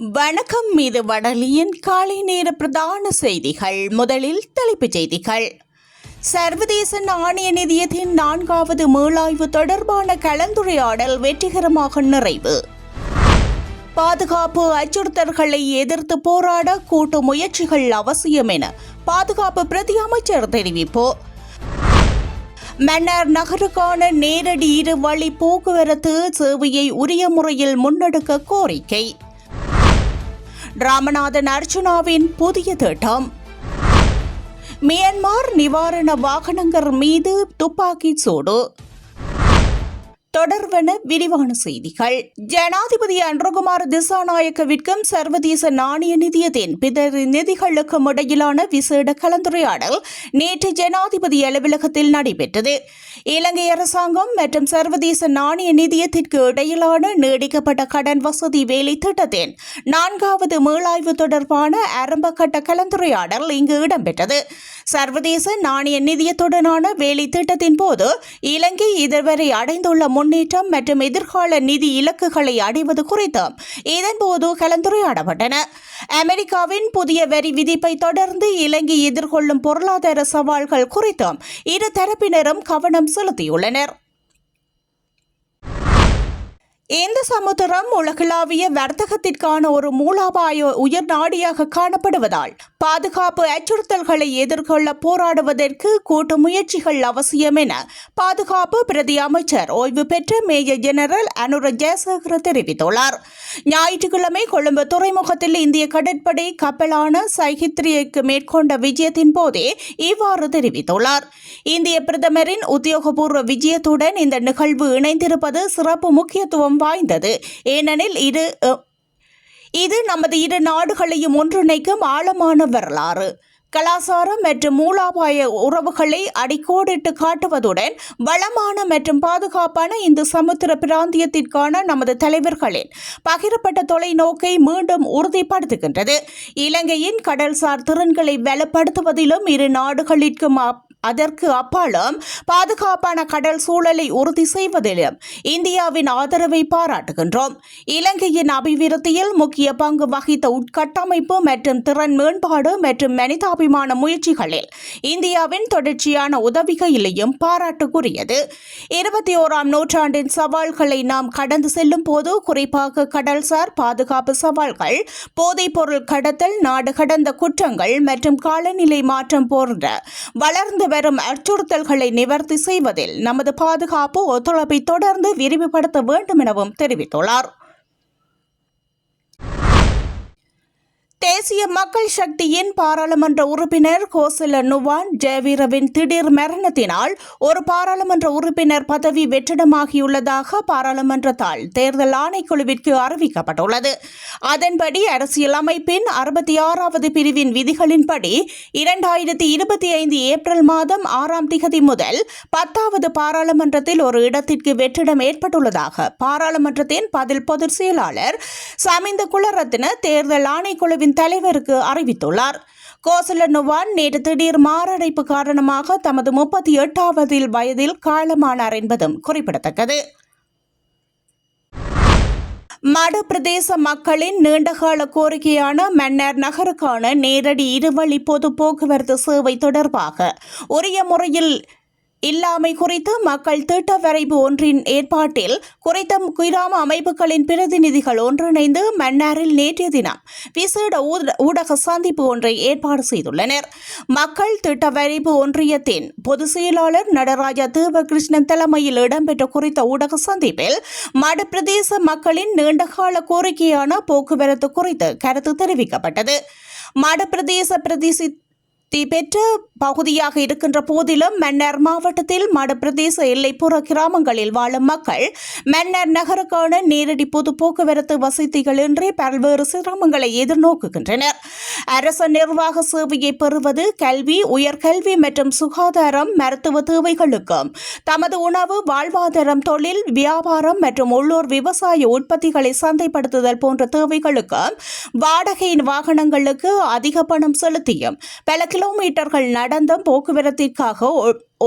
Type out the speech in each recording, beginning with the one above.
வணக்கம். மீது வடலியின் காலை நேர பிரதான செய்திகள். முதலில் தலைப்புச் செய்திகள். சர்வதேச நாணய நிதியத்தின் 4வது மீளாய்வு தொடர்பான கலந்துரையாடல் வெற்றிகரமாக நிறைவு. பாதுகாப்பு அச்சுறுத்தல்களை எதிர்த்து போராட கூட்டு முயற்சிகள் அவசியம் என பாதுகாப்பு பிரதி அமைச்சர் தெரிவிப்பு. மன்னார் நகருக்கான நேரடி இருவழி போக்குவரத்து சேவையை உரிய முறையில் முன்னெடுக்க கோரிக்கை. ராமநாதன் அர்ச்சுனாவின் புதிய திட்டம். மியான்மர் நிவாரண வாகனங்கள் மீது துப்பாக்கி சூடு. தொடர்வன விரிவான செய்திகள். ஜனாதிபதி அன்ருகுமார் திசாநாயக்கவிற்கும் சர்வதேச நாணய நிதியத்தின் பிரதிநிதிகளுக்கும் இடையிலான விசேட கலந்துரையாடல் நேற்று ஜனாதிபதி அலுவலகத்தில் நடைபெற்றது. இலங்கை அரசாங்கம் மற்றும் சர்வதேச நாணய நிதியத்திற்கு இடையிலான நீடிக்கப்பட்ட கடன் வசதி வேலை திட்டத்தின் 4வது மீளாய்வு தொடர்பான ஆரம்பகட்ட கலந்துரையாடல் இங்கு இடம்பெற்றது. சர்வதேச நாணய நிதியத்துடனான வேலை திட்டத்தின் போது இலங்கை இதுவரை அடைந்துள்ள முன்னேற்றம் மற்றும் எதிர்கால நிதி இலக்குகளை அடைவது குறித்தும் இதன்போது கலந்துரையாடப்பட்டன. அமெரிக்காவின் புதிய வரி விதிப்பை தொடர்ந்து இலங்கை எதிர்கொள்ளும் பொருளாதார சவால்கள் குறித்தும் இரு தரப்பினரும் கவனம் செலுத்தியுள்ளனர். இந்த சமுத்திரம் உலகளாவிய வர்த்தகத்திற்கான ஒரு மூலோபாய உயர் நாடியாக காணப்படுவதால் பாதுகாப்பு அச்சுறுத்தல்களை எதிர்கொள்ள போராடுவதற்கு கூட்டு முயற்சிகள் அவசியம் என பாதுகாப்பு பிரதி அமைச்சர் ஓய்வு பெற்ற மேஜர் ஜெனரல் அனுர ஜெயசேகர தெரிவித்துள்ளார். ஞாயிற்றுக்கிழமை கொழும்பு துறைமுகத்தில் இந்திய கடற்படை கப்பலான சைஹித்ரிக்கு மேற்கொண்ட விஜயத்தின் போதே இவ்வாறு தெரிவித்துள்ளார். இந்திய பிரதமரின் உத்தியோகபூர்வ விஜயத்துடன் இந்த நிகழ்வு இணைந்திருப்பது சிறப்பு முக்கியத்துவம் வாய்ந்தது. ஏனெனில் இது நமது இரு நாடுகளையும் ஒன்றிணைக்கும் ஆழமான வரலாறு, கலாச்சாரம் மற்றும் மூலோபாய உறவுகளை அடிக்கோடிட்டு காட்டுவதுடன் வளமான மற்றும் பாதுகாப்பான இந்த சமுத்திர பிராந்தியத்திற்கான நமது தலைவர்களின் பகிரப்பட்ட தொலைநோக்கை மீண்டும் உறுதிப்படுத்துகின்றது. இலங்கையின் கடல்சார் திறன்களை வலுப்படுத்துவதிலும் இரு நாடுகளிற்கும் அதற்கு அப்பாலும் பாதுகாப்பான கடல் சூழலை உறுதி செய்வதிலும் இந்தியாவின் ஆதரவை பாராட்டுகின்றோம். இலங்கையின் அபிவிருத்தியில் முக்கிய பங்கு வகித்த உட்கட்டமைப்பு மற்றும் திறன் மேம்பாடு மற்றும் மனிதாபிமான முயற்சிகளில் இந்தியாவின் தொடர்ச்சியான உதவிகையிலையும் பாராட்டுக்குரியது. 21ஆம் நூற்றாண்டின் சவால்களை நாம் கடந்து செல்லும் போது குறிப்பாக கடல்சார் பாதுகாப்பு சவால்கள், போதைப்பொருள் கடத்தல், நாடு கடந்த குற்றங்கள் மற்றும் காலநிலை மாற்றம் போன்ற வளர்ந்து வரும் அச்சுறுத்தல்களை நிவர்த்தி செய்வதில் நமது பாதுகாப்பு ஒத்துழைப்பை தொடர்ந்து விரிவுபடுத்த வேண்டும் எனவும் தெரிவித்துள்ளார். தேசிய மக்கள் சக்தியின் பாராளுமன்ற உறுப்பினர் கோசல நுவான் ஜெயவீரவின் திடீர் மரணத்தினால் ஒரு பாராளுமன்ற உறுப்பினர் பதவி வெற்றிடமாகியுள்ளதாக பாராளுமன்றத்தால் தேர்தல் ஆணைக்குழுவிற்கு அறிவிக்கப்பட்டுள்ளது. அதன்படி அரசியலமைப்பின் 66வது பிரிவின் விதிகளின்படி 2025 ஏப்ரல் மாதம் 6ஆம் திகதி முதல் 10வது பாராளுமன்றத்தில் ஒரு இடத்திற்கு வெற்றிடம் ஏற்பட்டுள்ளதாக பாராளுமன்றத்தின் பதில் பொதுச் செயலாளர் சமிந்த குலரத்ன தேர்தல் ஆணைக்குழுவின் தலைவருக்கு அறிவித்துள்ளார். கோசல நுவான் நேற்று திடீர் மாரடைப்பு காரணமாக தமது 38வது வயதில் காலமானார் என்பதும் குறிப்பிடத்தக்கது. மடு பிரதேச மக்களின் நீண்டகால கோரிக்கையான மன்னார் நகருக்கான நேரடி இருவழி பொது போக்குவரத்து சேவை தொடர்பாக உரிய முறையில் இல்லாமை குறித்து மக்கள் திட்ட வரைவு ஒன்றின் ஏற்பாட்டில் குறித்த கிராம அமைப்புகளின் பிரதிநிதிகள் ஒன்றிணைந்து மன்னாரில் நேற்றைய தினம் விசேட ஊடக சந்திப்பு ஒன்றை ஏற்பாடு செய்துள்ளனர். மக்கள் திட்ட வரைவு ஒன்றியத்தின் பொதுச் செயலாளர் நடராஜா தேவகிருஷ்ணன் தலைமையில் இடம்பெற்ற குறித்த ஊடக சந்திப்பில் மடு பிரதேச மக்களின் நீண்டகால கோரிக்கையான போக்குவரத்து குறித்து கருத்து தெரிவிக்கப்பட்டது. மடு பிரதேச பெற்ற பகுதியாக இருக்கின்ற போதிலும் மன்னார் மாவட்டத்தில் மடுப்பிரதேச எல்லைப்புற கிராமங்களில் வாழும் மக்கள் மன்னார் நகருக்கான நேரடி பொது போக்குவரத்து வசதிகளின்றி பல்வேறு சிரமங்களை எதிர்நோக்குகின்றனர். அரச நிர்வாக சேவையை பெறுவது, கல்வி, உயர்கல்வி மற்றும் சுகாதாரம், மருத்துவ தேவைகளுக்கும் தமது உணவு, வாழ்வாதாரம், தொழில், வியாபாரம் மற்றும் உள்ளூர் விவசாய உற்பத்திகளை சந்தைப்படுத்துதல் போன்ற தேவைகளுக்கும் வாடகையின் வாகனங்களுக்கு அதிக பணம் செலுத்தியும் பல கிலோமீட்டர்கள் நடந்தும் போக்குவரத்திற்காக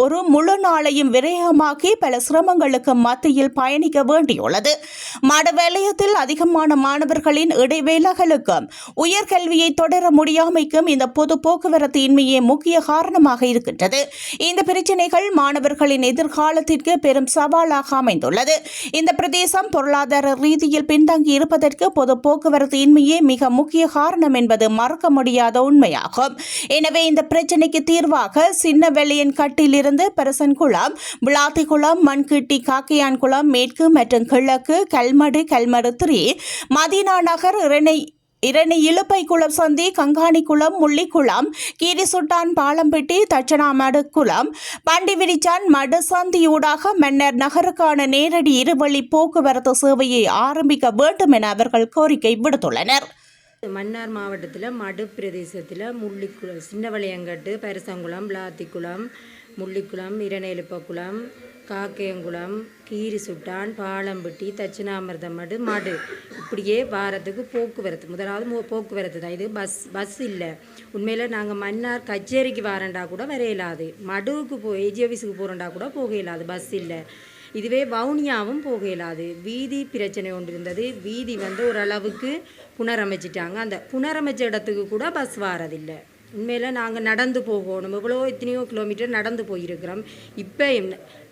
ஒரு முழு நாளையும் விரயமாக்கி பல சிரமங்களுக்கு மத்தியில் பயணிக்க வேண்டியுள்ளது. மட வலயத்தில் அதிகமான மாணவர்களின் இடைவேளைகளுக்கும் உயர்கல்வியை தொடர முடியாமைக்கும் இந்த பொது போக்குவரத்து இன்மையே முக்கிய காரணமாக இருக்கின்றது. இந்த பிரச்சினைகள் மாணவர்களின் எதிர்காலத்திற்கு பெரும் சவாலாக அமைந்துள்ளது. இந்த பிரதேசம் பொருளாதார ரீதியில் பின்தங்கி இருப்பதற்கு பொது போக்குவரத்து இன்மையே மிக முக்கிய காரணம் என்பது மறக்க முடியாத உண்மையாகும். எனவே இந்த பிரச்சினைக்கு தீர்வாக சின்னவெளியன் கட்டிலிருந்து பரசன்குளம், விளாத்திக்குளம், மண்கிட்டி, காக்கையான்குளம் மேற்கு மற்றும் கிழக்கு, கல்மடு, கல்மடு 3, மதீனா நகர், இரணி இலுப்பைக்குளம் சந்தி, கங்காணிக்குளம், முள்ளிக்குளம், கீரிசுட்டான், பாலம்பட்டி, தட்சணாமடு குளம், பண்டிவிரிச்சான் மடு சந்தியூடாக மன்னர் நகருக்கான நேரடி இருவழி போக்குவரத்து சேவையை ஆரம்பிக்க வேண்டும் என அவர்கள் கோரிக்கை விடுத்துள்ளனர். மன்னார் மாவட்டத்தில் மடு பிரதேசத்தில் முள்ளிக்குளம், சின்னவளையங்கட்டு, பரசங்குளம், விளாத்திக்குளம், முள்ளிக்குளம், இரணேலுப்பக்குளம், காக்கையங்குளம், கீரிசுட்டான், பாலம்பட்டி, தட்சிணாமிர்தமடு, மடு இப்படியே வாரத்துக்கு போக்குவரத்து. முதலாவது போக்குவரத்து தான். இது பஸ் இல்லை. உண்மையில் நாங்கள் மன்னார் கச்சேரிக்கு வரண்டா கூட வர இயலாது. மடுவுக்கு ஏஜி ஆஃபீஸுக்கு போகிறண்டா கூட போக இயலாது, பஸ் இல்லை. இதுவே வவுனியாவும் போக இயலாது. வீதி பிரச்சனை ஒன்று இருந்தது. வீதி ஓரளவுக்கு புனரமைச்சிட்டாங்க. அந்த புனரமைச்ச இடத்துக்கு கூட பஸ் வாரதில்லை. உண்மையில் நாங்கள் நடந்து போகணும். எத்தனையோ கிலோமீட்டர் நடந்து போயிருக்கிறோம். இப்போ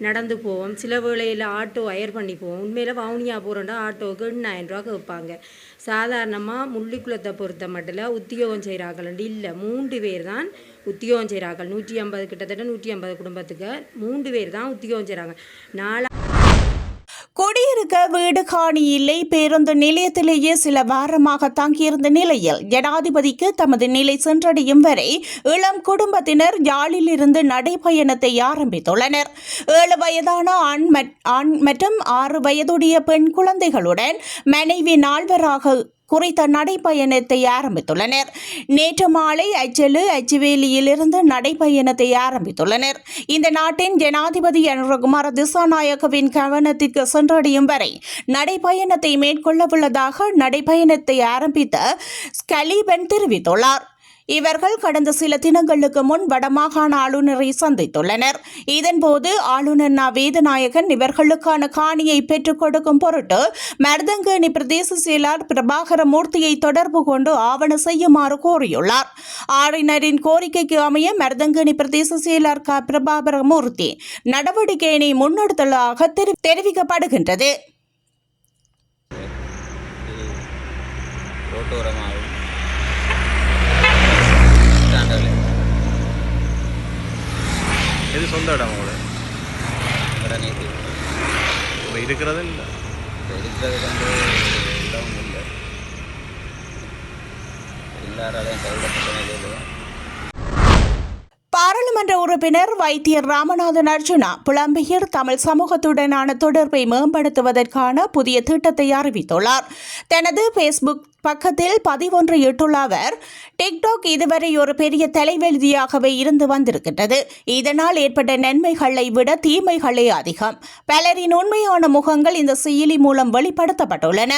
நடந்து போவோம். சில வேளையில் ஆட்டோ ஹயர் பண்ணி போவோம். உண்மையில் வவுனியா போகிறோண்டா ஆட்டோவுக்கு 8,000 ரூபா கேட்பாங்க. சாதாரணமாக முள்ளிக்குளத்தை பொறுத்த மட்டும் உத்தியோகம் செய்கிறார்கள் இல்லை, 3 பேர் தான் உத்தியோகம் செய்கிறார்கள். 150 கிட்டத்தட்ட 150 குடும்பத்துக்கு 3 பேர் தான் உத்தியோகம் செய்கிறாங்க. குடியிருக்க வீடு காணி இல்லை. பேருந்து நிலையத்திலேயே சில வாரமாக தங்கியிருந்த நிலையில் ஜனாதிபதிக்கு தமது நிலை சென்றடையும் வரை இளம் குடும்பத்தினர் யாழிலிருந்து நடைபயணத்தை ஆரம்பித்துள்ளனர். 7 வயதான ஆண் மற்றும் 6 வயதுடைய பெண் குழந்தைகளுடன் மனைவி 4வராக குறித்த நடைப்பயணத்தை ஆரம்பித்துள்ளனர். நேற்று மாலை அச்சுவேலியிலிருந்து நடைப்பயணத்தை ஆரம்பித்துள்ளனர். இந்த நாட்டின் ஜனாதிபதி அனுரகுமார திசாநாயக்கவின் கவனத்திற்கு சென்றடையும் வரை நடைப்பயணத்தை மேற்கொள்ளவுள்ளதாக நடைப்பயணத்தை ஆரம்பித்த ஸ்கலீபன் தெரிவித்துள்ளார். இவர்கள் கடந்த சில தினங்களுக்கு முன் வடமாகாண ஆளுநரை சந்தித்துள்ளனர். இதன்போது ஆளுநர் வேதநாயகன் இவர்களுக்கான காணியை பெற்றுக் கொடுக்கும் பொருட்டு மருதங்கேணி பிரதேச செயலாளர் பிரபாகர மூர்த்தியை தொடர்பு கொண்டு ஆவண செய்யுமாறு கோரியுள்ளார். ஆளுநரின் கோரிக்கைக்கு அமைய மருதங்கேணி பிரதேச செயலாளர் பிரபாகர மூர்த்தி நடவடிக்கையினை முன்னெடுத்துள்ளதாக தெரிவிக்கப்படுகின்றது. எது சொந்த இடம் கூட இருக்கிறது இல்லை, இருக்கிறது இடம் இல்லை, எல்லாராலையும் கைவிடப்பட்ட நிலையில். பாராளுமன்ற உறுப்பினர் வைத்தியர் ராமநாதன் அர்ஜுனா புலம்பெயர் தமிழ் சமூகத்துடனான தொடர்பை மேம்படுத்துவதற்கான புதிய திட்டத்தை அறிவித்துள்ளார். தனது ஃபேஸ்புக் பக்கத்தில் பதிவொன்று இட்டுள்ள அவர், டிக்டாக் இதுவரை ஒரு பெரிய தலைவலியாகவே இருந்து வந்திருக்கின்றது. இதனால் ஏற்பட்ட நன்மைகளை விட தீமைகளே அதிகம். பலரின் உண்மையான முகங்கள் இந்த செயலி மூலம் வெளிப்படுத்தப்பட்டுள்ளன.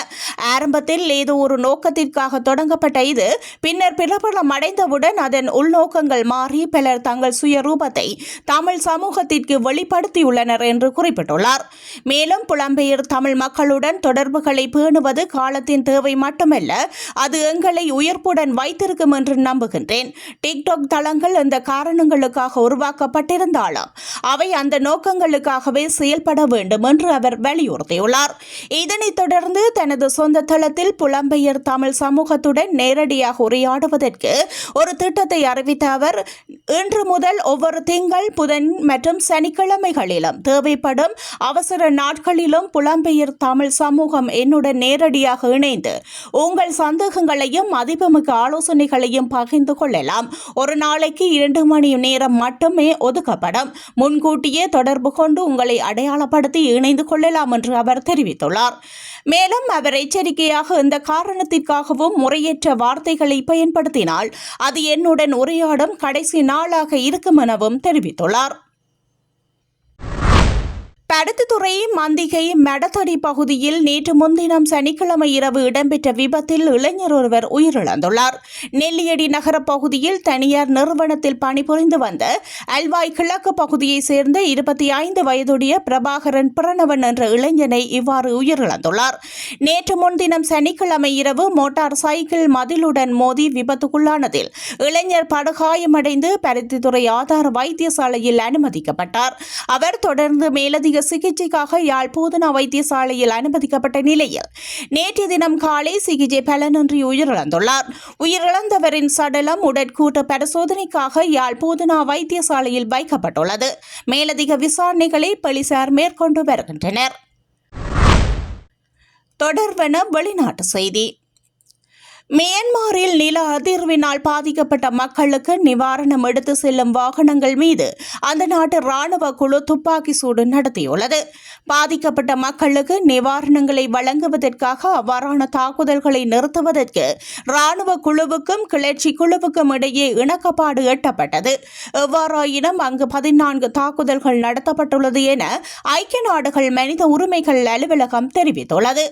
ஆரம்பத்தில் ஏதோ ஒரு நோக்கத்திற்காக தொடங்கப்பட்ட இது பின்னர் பிரபலம் அடைந்தவுடன் அதன் உள்நோக்கங்கள் மாறி பலர் தங்கள் சுயரூபத்தை தமிழ் சமூகத்திற்கு வெளிப்படுத்தியுள்ளனர் என்று குறிப்பிட்டுள்ளார். மேலும் புலம்பெயர் தமிழ் மக்களுடன் தொடர்புகளை பேணுவது காலத்தின் தேவை மட்டுமல்ல, அது எங்களை உயிர்ப்புடன் வைத்திருக்கும் என்று நம்புகின்றேன். டிக்டாக் தளங்கள் இந்த காரணங்களுக்காக உருவாக்கப்பட்டிருந்தாலும் அவை அந்த நோக்கங்களுக்காகவே செயல்பட வேண்டும் என்று அவர் வலியுறுத்தியுள்ளார். இதனைத் தொடர்ந்து தனது சொந்த தளத்தில் புலம்பெயர் தமிழ் சமூகத்துடன் நேரடியாக உரையாடுவதற்கு ஒரு திட்டத்தை அறிவித்த அவர், இன்று முதல் ஒவ்வொரு திங்கள், புதன் மற்றும் சனிக்கிழமைகளிலும் தேவைப்படும் அவசர நாட்களிலும் புலம்பெயர் தமிழ் சமூகம் என்னுடன் நேரடியாக இணைந்து உங்கள் சந்தேகங்களையும் மதிப்புமிக்க ஆலோசனைகளையும் பகிர்ந்து கொள்ளலாம். ஒரு நாளைக்கு 2 மணி நேரம் மட்டுமே ஒதுக்கப்படும். முன்கூட்டியே தொடர்பு கொண்டு உங்களை அடையாளப்படுத்தி இணைந்து கொள்ளலாம் என்று அவர் தெரிவித்துள்ளார். மேலும் அவர் எச்சரிக்கையாக இந்த காரணத்திற்காகவும் முறையற்ற வார்த்தைகளை பயன்படுத்தினால் அது என்னுடன் உரையாடும் கடைசி நாளாக இருக்கும் எனவும் தெரிவித்துள்ளார். பருத்தித்துறை மந்திகை மடத்தடி பகுதியில் நேற்று முன்தினம் சனிக்கிழமை இரவு இடம்பெற்ற விபத்தில் இளைஞர் ஒருவர் உயிரிழந்துள்ளார். நெல்லியடி நகர பகுதியில் தனியார் நிறுவனத்தில் பணிபுரிந்து வந்த அல்வாய் கிழக்கு பகுதியைச் சேர்ந்த 25 வயதுடைய பிரபாகரன் பிரணவன் என்ற இளைஞனை இவ்வாறு உயிரிழந்துள்ளார். நேற்று முன்தினம் சனிக்கிழமை இரவு மோட்டார் சைக்கிள் மதிலுடன் மோதி விபத்துக்குள்ளானதில் இளைஞர் படுகாயமடைந்து பருத்தித்துறை ஆதார வைத்தியசாலையில் அனுமதிக்கப்பட்டார். அவர் தொடர்ந்து மேலதிக சிகிச்சைக்காக யாழ் போதனா வைத்தியசாலையில் அனுமதிக்கப்பட்ட நிலையில் நேற்றைய தினம் காலை சிகிச்சை பலனின்றி உயிரிழந்துள்ளார். உயிரிழந்தவரின் சடலம் உடற்கூற்று பரிசோதனைக்காக யாழ் போதனா வைத்தியசாலையில் வைக்கப்பட்டுள்ளது. மேலதிக விசாரணைகளை போலீசார் மேற்கொண்டு வருகின்றனர். தொடர்வன வெளிநாட்டு செய்தி. மியான்மரில் நில அதிர்வினால் பாதிக்கப்பட்ட மக்களுக்கு நிவாரணம் எடுத்து செல்லும் வாகனங்கள் மீது அந்த நாட்டு ராணுவ குழு துப்பாக்கி சூடு நடத்தியுள்ளது. பாதிக்கப்பட்ட மக்களுக்கு நிவாரணங்களை வழங்குவதற்காக அவ்வாறான தாக்குதல்களை நிறுத்துவதற்கு ராணுவ குழுவுக்கும் கிளர்ச்சி குழுவுக்கும் இடையே இணக்கப்பாடு எட்டப்பட்டது. எவ்வாறாயினும் அங்கு 14 தாக்குதல்கள் நடத்தப்பட்டுள்ளது என ஐக்கிய நாடுகள் மனித உரிமைகள் அலுவலகம் தெரிவித்துள்ளது.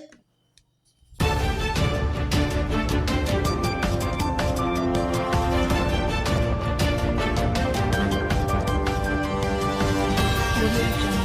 Thank you.